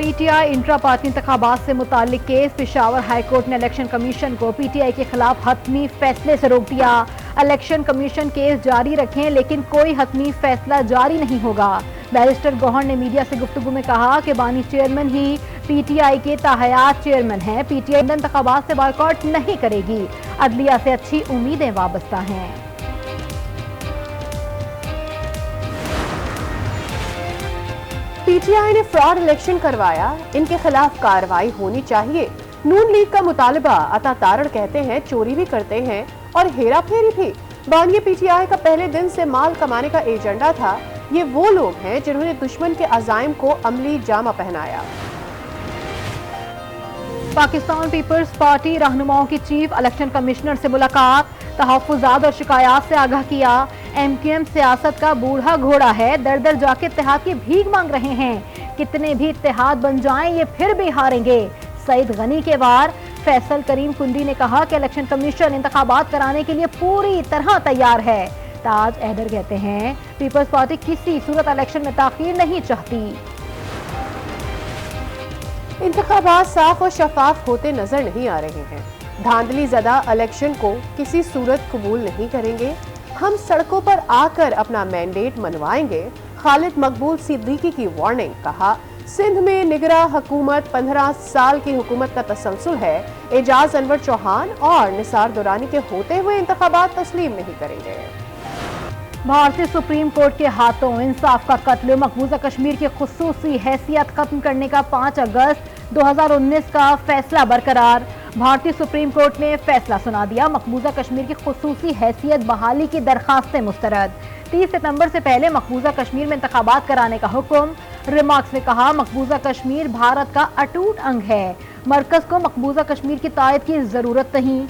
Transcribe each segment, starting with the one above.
P T I intra party انتخابات سے متعلق کیس، پشاور ہائی کورٹ نے الیکشن کمیشن کو پی ٹی آئی کے خلاف حتمی فیصلے سے روک دیا۔ الیکشن کمیشن کیس جاری رکھیں لیکن کوئی حتمی فیصلہ جاری نہیں ہوگا۔ بیرسٹر گوہر نے میڈیا سے گفتگو میں کہا کہ بانی chairman he P T I کے تاحیات چیئرمین ہیں۔ پی ٹی آئی انتخابات سے بائیکاٹ نہیں کرے گی۔ عدلیہ سے اچھی امیدیں وابستہ ہیں۔ پی ٹی آئی نے فراڈ الیکشن کروایا، ان کے خلاف کارروائی ہونی چاہیے۔ نون لیگ کا مطالبہ، عطا تارڑ کہتے ہیں چوری بھی کرتے ہیں اور ہیرا پھیری بھی۔ بانی پی ٹی آئی کا پہلے دن سے مال کمانے کا ایجنڈا تھا۔ یہ وہ لوگ ہیں جنہوں نے دشمن کے عزائم کو عملی جامہ پہنایا۔ پاکستان پیپلز پارٹی رہنماؤں کی چیف الیکشن کمشنر سے ملاقات، تحفظات اور شکایات سے آگاہ کیا۔ ایم کیو ایم سیاست کا بوڑھا گھوڑا ہے، در در جا کے اتحاد کی بھیک مانگ رہے ہیں۔ کتنے بھی اتحاد بن جائیں یہ پھر بھی ہاریں گے۔ سعید غنی کے وار، فیصل کریم کنڈی نے کہا کہ الیکشن کمیشن انتخابات کرانے کے لیے پوری طرح تیار ہے۔ تاج ایدر کہتے ہیں پیپلز پارٹی کسی صورت الیکشن میں تاخیر نہیں چاہتی۔ انتخابات صاف اور شفاف ہوتے نظر نہیں آ رہے ہیں۔ دھاندلی زدہ الیکشن کو کسی صورت قبول نہیں کریں گے۔ ہم سڑکوں پر آ کر اپنا مینڈیٹ منوائیں گے۔ خالد مقبول صدیقی کی وارننگ، کہا سندھ میں نگراں حکومت 15 سال کی حکومت کا تسلسل ہے۔ اعجاز انور چوہان اور نثار دورانی کے ہوتے ہوئے انتخابات تسلیم نہیں کریں گے۔ بھارتی سپریم کورٹ کے ہاتھوں انصاف کا قتل، مقبوضہ کشمیر کی خصوصی حیثیت ختم کرنے کا 5 اگست 2019 کا فیصلہ برقرار۔ بھارتی سپریم کورٹ نے فیصلہ سنا دیا، مقبوضہ کشمیر کی خصوصی حیثیت بحالی کی درخواستیں مسترد۔ 30 ستمبر سے پہلے مقبوضہ کشمیر میں انتخابات کرانے کا حکم۔ ریمارکس نے کہا مقبوضہ کشمیر بھارت کا اٹوٹ انگ ہے، مرکز کو مقبوضہ کشمیر کی تائید کی ضرورت نہیں۔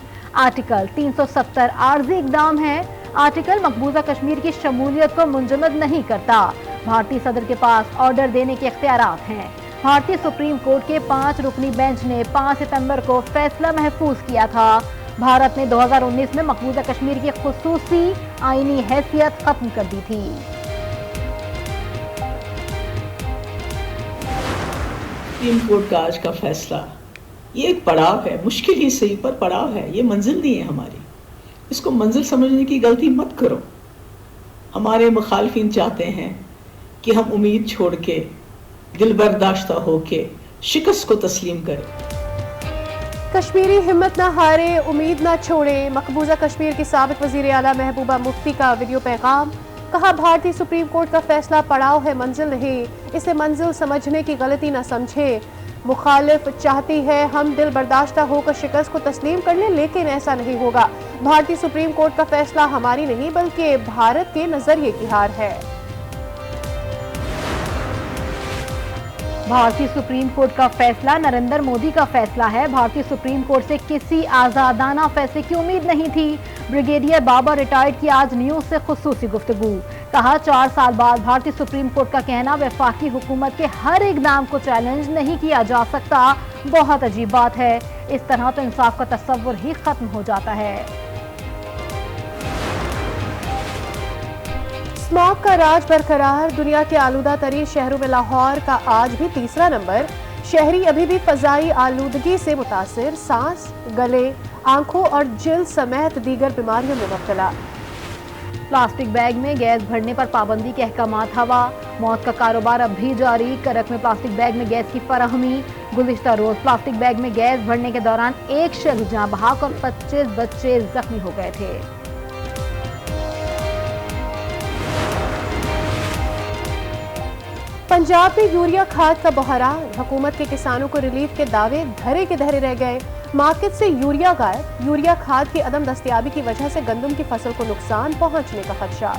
آرٹیکل 370 عارضی اقدام ہے۔ آرٹیکل مقبوضہ کشمیر کی شمولیت کو منجمد نہیں کرتا۔ بھارتی صدر کے پاس آرڈر دینے کے اختیارات ہیں۔ بھارتی سپریم کورٹ کے 5 رکنی بینچ نے 5 ستمبر کو فیصلہ محفوظ کیا تھا۔ بھارت نے 2019 میں مقبوضہ کشمیر کی خصوصی آئینی حیثیت ختم کر دی تھی۔ سپریم کورٹ کا آج کا فیصلہ یہ ایک پڑاؤ ہے، مشکل ہی صحیح پر پڑاؤ ہے، یہ منزل نہیں ہے ہماری۔ اس کو منزل سمجھنے کی غلطی مت کرو۔ ہمارے مخالفین چاہتے ہیں کہ ہم امید چھوڑ کے، دل برداشتہ ہو کے شکست کو تسلیم کریں۔ کشمیری ہمت نہ ہارے، امید نہ چھوڑے، مقبوضہ کشمیر کی سابق وزیر اعلیٰ محبوبہ مفتی کا ویڈیو پیغام۔ کہا بھارتی سپریم کورٹ کا فیصلہ پڑاؤ ہے، منزل نہیں، اسے منزل سمجھنے کی غلطی نہ سمجھے۔ مخالف چاہتی ہے ہم دل برداشتہ ہو کر شکست کو تسلیم کر لیں، لیکن ایسا نہیں ہوگا۔ بھارتی سپریم کورٹ کا فیصلہ ہماری نہیں بلکہ بھارت کے نظریے کی ہار ہے۔ بھارتی سپریم کورٹ کا فیصلہ نریندر مودی کا فیصلہ ہے۔ بھارتی سپریم کورٹ سے کسی آزادانہ فیصلے کی امید نہیں تھی۔ بریگیڈیئر بابا ریٹائرڈ کی آج نیوز سے خصوصی گفتگو۔ کہا 4 سال بعد بھارتی سپریم کورٹ کا کہنا وفاقی حکومت کے ہر اقدام کو چیلنج نہیں کیا جا سکتا، بہت عجیب بات ہے۔ اس طرح تو انصاف کا تصور ہی ختم ہو جاتا ہے۔ اسماگ کا راج برقرار، دنیا کے آلودہ ترین شہروں میں لاہور کا آج بھی تیسرا نمبر۔ شہری ابھی بھی فضائی آلودگی سے متاثر، سانس، گلے، آنکھوں اور جلد سمیت دیگر بیماریوں میں مبتلا۔ پلاسٹک بیگ میں گیس بھرنے پر پابندی کے احکامات ہوا۔ موت کا کاروبار اب بھی جاری، کرک میں پلاسٹک بیگ میں گیس کی فراہمی۔ گزشتہ روز پلاسٹک بیگ میں گیس بھرنے کے دوران ایک شخص جاں بحق اور 25 بچے زخمی ہو گئے تھے۔ پنجاب میں یوریا کھاد کا بحران، حکومت کے کسانوں کو ریلیف کے دعوے دھرے کے دھرے رہ گئے۔ مارکیٹ سے یوریا غائب، یوریا کھاد کی عدم دستیابی کی وجہ سے گندم کی فصل کو نقصان پہنچنے کا خدشہ۔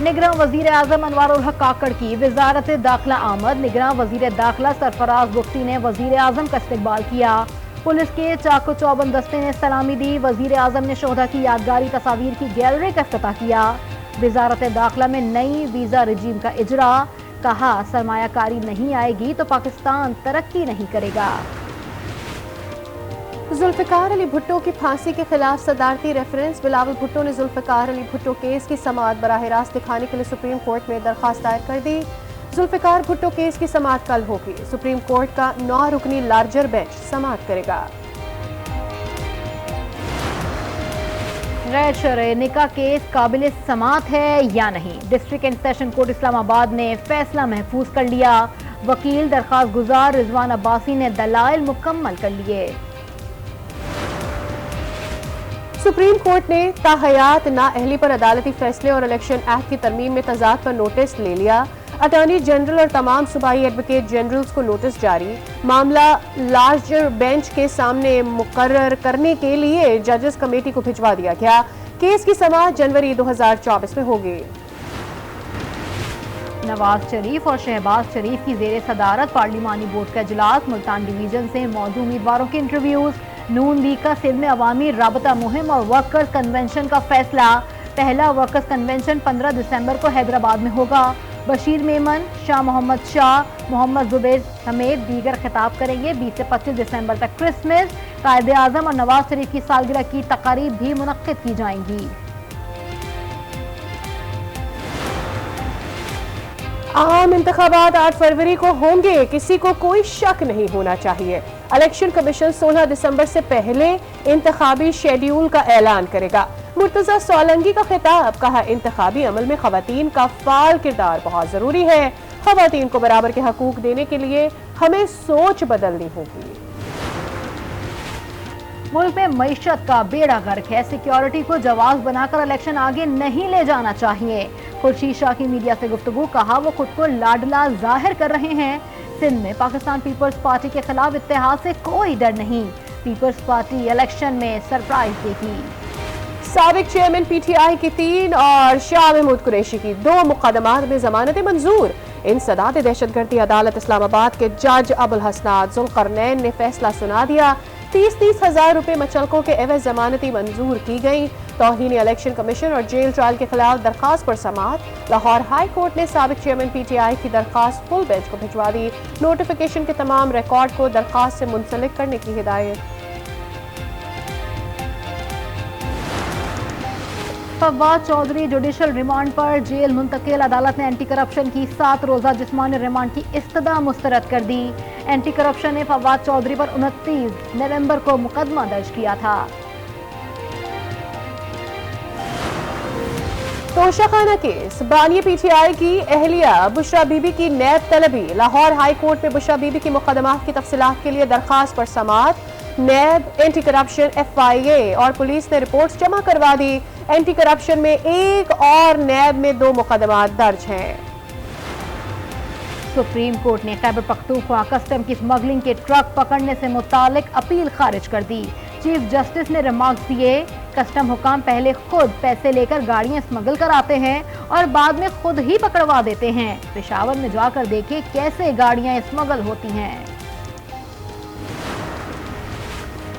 نگراں وزیر اعظم انوار الحق کاکڑ کی وزارت داخلہ آمد۔ نگراں وزیر داخلہ سرفراز بگٹی نے وزیر اعظم کا استقبال کیا۔ پولیس کے چاق و چوبند دستے نے سلامی دی۔ وزیر اعظم نے شہداء کی یادگاری تصاویر کی گیلری کا افتتاح کیا۔ وزارت داخلہ میں نئی ویزا رجیم کا اجرا، کہا سرمایہ کاری نہیں آئے گی تو پاکستان ترقی نہیں کرے گا۔ ذوالفقار علی بھٹو کی پھانسی کے خلاف صدارتی ریفرنس، بلاول بھٹو نے ذوالفقار علی بھٹو کیس کی سماعت براہ راست دکھانے کے لیے سپریم کورٹ میں درخواست دائر کر دی۔ ذوالفقار بھٹو کیس کی سماعت کل ہوگی۔ سپریم کورٹ کا 9 رکنی لارجر بینچ سماعت کرے گا۔ غیر شرعی نکاح کیس قابل سماعت ہے یا نہیں؟ ڈسٹرکٹ اینڈ سیشن کورٹ اسلام آباد نے فیصلہ محفوظ کر لیا۔ وکیل درخواست گزار رضوان عباسی نے دلائل مکمل کر لیے۔ سپریم کورٹ نے تاحیات نااہلی پر عدالتی فیصلے اور الیکشن ایکٹ کی ترمیم میں تضاد پر نوٹس لے لیا۔ اٹارنی جنرل اور تمام صوبائی ایڈوکیٹ جنرلز کو نوٹس جاری۔ معاملہ لارجر بینچ کے سامنے مقرر کرنے کے لیے ججز کمیٹی کو بھجوا دیا گیا۔ کیس کی سماعت جنوری 2024 میں ہوگی۔ نواز شریف اور شہباز شریف کی زیر صدارت پارلیمانی بورڈ کا اجلاس۔ ملتان ڈویژن سے موزوں امیدواروں کے انٹرویوز۔ نون لیگ کا سندھ میں عوامی رابطہ مہم اور ورکرز کنونشن کا فیصلہ۔ پہلا ورکرز کنونشن 15 دسمبر کو حیدرآباد میں ہوگا۔ بشیر میمن، شاہ محمد شاہ، محمد زبیر سمیت دیگر خطاب کریں گے۔ 20 سے 25 دسمبر تک کرسمس، قائد اعظم اور نواز شریف کی سالگرہ کی تقاریب بھی منعقد کی جائیں گی۔ عام انتخابات 8 فروری کو ہوں گے، کسی کو کوئی شک نہیں ہونا چاہیے۔ الیکشن کمیشن 16 دسمبر سے پہلے انتخابی شیڈیول کا اعلان کرے گا۔ مرتضی سولنگی کا خطاب، کہا انتخابی عمل میں خواتین کا فعال کردار بہت ضروری ہے۔ خواتین کو برابر کے حقوق دینے کے لیے ہمیں سوچ بدلنی ہوگی۔ ملک میں معیشت کا بیڑا غرق ہے، سیکیورٹی کو جواز بنا کر الیکشن آگے نہیں لے جانا چاہیے۔ خورشید شاہ کی میڈیا سے گفتگو، کہا وہ خود کو لاڈلا ظاہر کر رہے ہیں۔ سندھ میں پاکستان پیپلز پارٹی کے خلاف اتحاد سے کوئی ڈر نہیں، پیپلز پارٹی الیکشن میں سرپرائز دے گی۔ سابق چیئرمین پی ٹی آئی کی 3 اور شاہ محمود قریشی کی 2 مقدمات میں ضمانتیں منظور۔ انسداد دہشت گردی عدالت اسلام آباد کے جج ابوالحسنات ذوالقرنین نے فیصلہ سنا دیا۔ 30 ہزار روپے مچلقوں کے عوض ضمانتیں منظور کی گئیں۔ توہین الیکشن کمیشن اور جیل ٹرائل کے خلاف درخواست پر سماعت۔ لاہور ہائی کورٹ نے سابق چیئرمین پی ٹی آئی کی درخواست فل بینچ کو بھجوا دی۔ نوٹیفیکیشن کے تمام ریکارڈ کو درخواست سے منسلک کرنے کی ہدایت۔ فواد چودھری جوڈیشل ریمانڈ پر جیل منتقل، عدالت نے اینٹی کرپشن کی 7 روزہ جسمانی ریمانڈ کی استدعا مسترد کر دی۔ اینٹی کرپشن نے فواد چودھری پر 29 نومبر کو مقدمہ درج کیا تھا۔ توشہ خانہ کیس، بانی پی ٹی آئی کی اہلیہ بشرا بی بی کی نیب طلبی۔ لاہور ہائی کورٹ میں بشرا بی بی کی مقدمات کی تفصیلات کے لیے درخواست پر سماعت۔ نیب، اینٹی کرپشن، ایف آئی اے اور پولیس نے رپورٹس جمع کروا دی۔ اینٹی کرپشن میں 1 اور نیب میں 2 مقدمات درج ہیں۔ سپریم کورٹ نے خیبر پختونخوا کسٹم کی اسمگلنگ کے ٹرک پکڑنے سے متعلق اپیل خارج کر دی۔ چیف جسٹس نے ریمارکس دیے، کسٹم حکام پہلے خود پیسے لے کر گاڑیاں اسمگل کراتے ہیں اور بعد میں خود ہی پکڑوا دیتے ہیں۔ پشاور میں جا کر دیکھیں کیسے گاڑیاں اسمگل ہوتی ہیں۔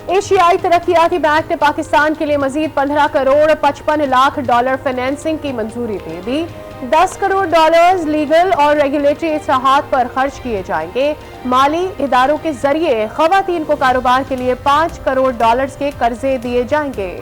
ایشیائی ترقیاتی بینک نے پاکستان کے لیے مزید 15 کروڑ 55 لاکھ ڈالر فائنینسنگ کی منظوری دے دی۔ 10 کروڑ ڈالرز لیگل اور ریگولیٹری اصلاحات پر خرچ کیے جائیں گے۔ مالی اداروں کے ذریعے خواتین کو کاروبار کے لیے 5 کروڑ ڈالرز کے قرضے دیے جائیں گے۔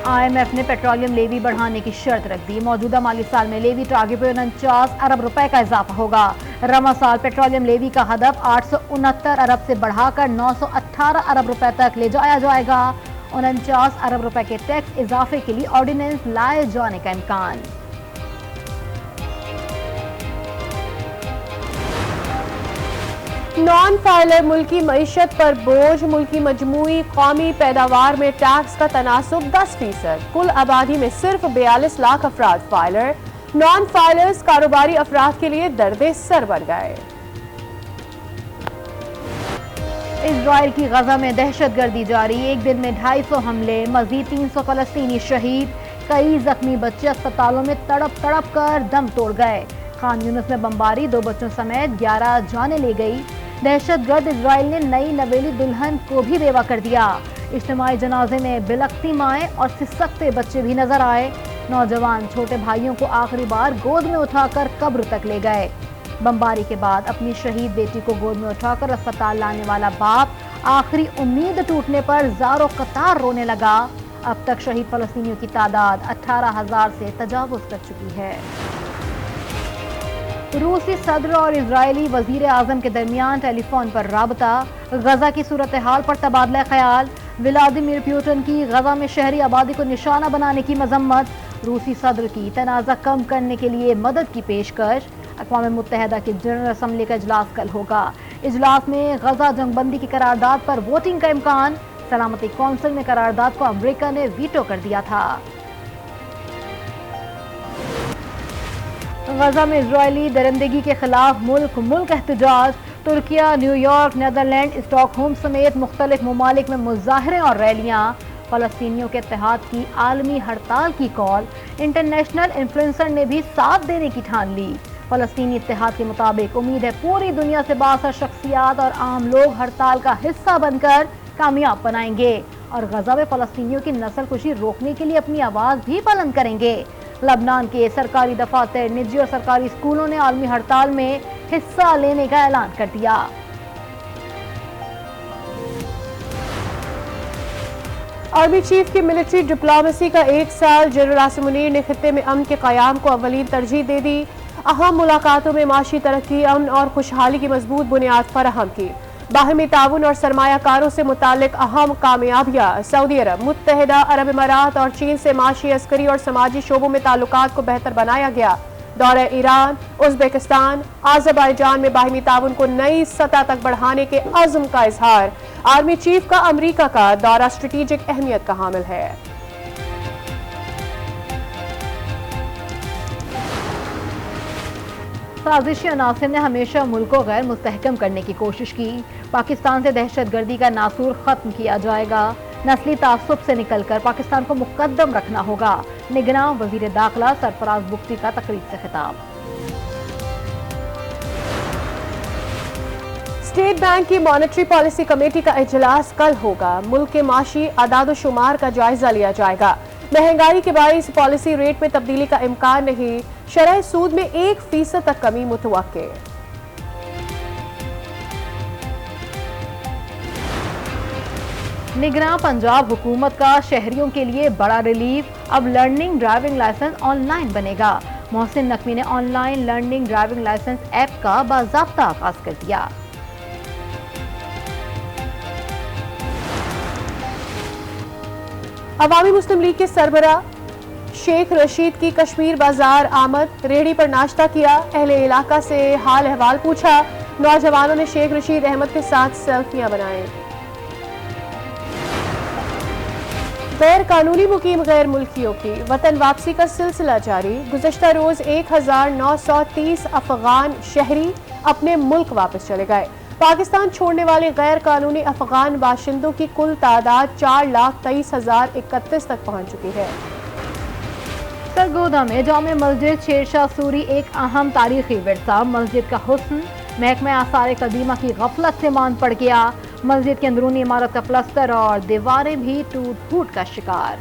آئی ایم ایف نے پیٹرولیم لیوی بڑھانے کی شرط رکھ دی۔ موجودہ مالی سال میں لیوی ٹارگٹ پہ 49 ارب روپے کا اضافہ ہوگا۔ رواں سال پیٹرولیم لیوی کا ہدف 869 ارب سے بڑھا کر 918 ارب روپے تک لے جایا جائے گا۔ 49 ارب روپے کے ٹیکس اضافے کے لیے آرڈیننس لائے جانے کا امکان۔ نان فائلر ملکی معیشت پر بوجھ، ملکی مجموعی قومی پیداوار میں ٹیکس کا تناسب 10%، کل آبادی میں صرف 42 لاکھ افراد فائلر۔ نان فائلرز کاروباری افراد کے لیے درد سر بن گئے۔ اسرائیل کی غزہ میں دہشت گردی جاری، ایک دن میں 250 حملے، مزید 300 فلسطینی شہید، کئی زخمی بچے اسپتالوں میں تڑپ تڑپ کر دم توڑ گئے۔ خان یونس میں بمباری، 2 بچوں سمیت 11 جانیں لے گئی۔ دہشت گرد اسرائیل نے نئی نویلی دلہن کو بھی بیوہ کر دیا۔ اجتماعی جنازے میں بلکتی مائیں اور سسکتے بچے بھی نظر آئے۔ نوجوان چھوٹے بھائیوں کو آخری بار گود میں اٹھا کر قبر تک لے گئے۔ بمباری کے بعد اپنی شہید بیٹی کو گود میں اٹھا کر اسپتال لانے والا باپ آخری امید ٹوٹنے پر زار و قطار رونے لگا۔ اب تک شہید فلسطینیوں کی تعداد 18,000 سے تجاوز کر چکی ہے۔ روسی صدر اور اسرائیلی وزیر اعظم کے درمیان ٹیلی فون پر رابطہ، غزہ کی صورتحال پر تبادلہ خیال، ولادیمیر پوٹن کی غزہ میں شہری آبادی کو نشانہ بنانے کی مذمت، روسی صدر کی تنازع کم کرنے کے لیے مدد کی پیشکش۔ اقوام متحدہ کی جنرل اسمبلی کا اجلاس کل ہوگا۔ اجلاس میں غزہ جنگ بندی کی قرارداد پر ووٹنگ کا امکان۔ سلامتی کونسل میں قرارداد کو امریکہ نے ویٹو کر دیا تھا۔ غزہ میں اسرائیلی درندگی کے خلاف ملک احتجاج، Türkiye, new York, Netherland, stock home سمیت مختلف ممالک میں مظاہرے اور ریلیاں۔ فلسطینیوں کے اتحاد کی عالمی ہڑتال کی کال، انٹرنیشنل انفلوئنسر نے بھی ساتھ دینے کی ٹھان لی۔ فلسطینی اتحاد کے مطابق امید ہے پوری دنیا سے بااثر شخصیات اور عام لوگ ہڑتال کا حصہ بن کر کامیاب بنائیں گے اور غزہ میں فلسطینیوں کی نسل کشی روکنے کے لیے اپنی آواز بھی بلند کریں گے۔ لبنان کے سرکاری دفاتر، نجی اور سرکاری اسکولوں نے عالمی ہڑتال میں حصہ لینے کا اعلان کر دیا۔ آرمی چیف کی ملٹری ڈپلومیسی کا 1 سال، جنرل عاصم منیر نے خطے میں امن کے قیام کو اولین ترجیح دے دی۔ اہم ملاقاتوں میں معاشی ترقی، امن اور خوشحالی کی مضبوط بنیاد فراہم کی۔ باہمی تعاون اور سرمایہ کاروں سے متعلق اہم کامیابیاں، سعودی عرب، متحدہ عرب امارات اور چین سے معاشی، عسکری اور سماجی شعبوں میں تعلقات کو بہتر بنایا گیا۔ دورہ ایران، ازبکستان، آذربائیجان میں باہمی تعاون کو نئی سطح تک بڑھانے کے عزم کا اظہار۔ آرمی چیف کا امریکہ کا دورہ اسٹریٹجک اہمیت کا حامل ہے۔ سازشی عناصر نے ہمیشہ ملک کو غیر مستحکم کرنے کی کوشش کی۔ پاکستان سے دہشت گردی کا ناسور ختم کیا جائے گا۔ نسلی تعصب سے نکل کر پاکستان کو مقدم رکھنا ہوگا۔ نگراں وزیر داخلہ سرفراز بگٹی کا تقریب سے خطاب۔ اسٹیٹ بینک کی مانیٹری پالیسی کمیٹی کا اجلاس کل ہوگا۔ ملک کے معاشی اعداد و شمار کا جائزہ لیا جائے گا۔ مہنگائی کے باعث پالیسی ریٹ میں تبدیلی کا امکان نہیں، شرح سود میں 1% تک کمی متوقع۔ نگراں پنجاب حکومت کا شہریوں کے لیے بڑا ریلیف، اب learning driving licence online بنے گا۔ محسن نقوی نے online learning driving licence app کا باضابطہ آغاز کر دیا۔ عوامی مسلم لیگ کے سربراہ شیخ رشید کی کشمیر بازار آمد، ریڑھی پر ناشتہ کیا، اہل علاقہ سے حال احوال پوچھا۔ نوجوانوں نے شیخ رشید احمد کے ساتھ سیلفیاں بنائیں۔ غیر قانونی مقیم غیر ملکیوں کی وطن واپسی کا سلسلہ جاری۔ گزشتہ روز 1930 افغان شہری اپنے ملک واپس چلے گئے۔ پاکستان چھوڑنے والے غیر قانونی افغان باشندوں کی کل تعداد 4,23,031 تک پہنچ چکی ہے۔ سرگودا میں جامع مسجد شیر شاہ سوری ایک اہم تاریخی ورثہ، مسجد کا حسن محکمہ آثار قدیمہ کی غفلت سے ماند پڑ گیا۔ مسجد کی اندرونی عمارت کا پلستر اور دیواریں بھی ٹوٹ پھوٹ کا شکار۔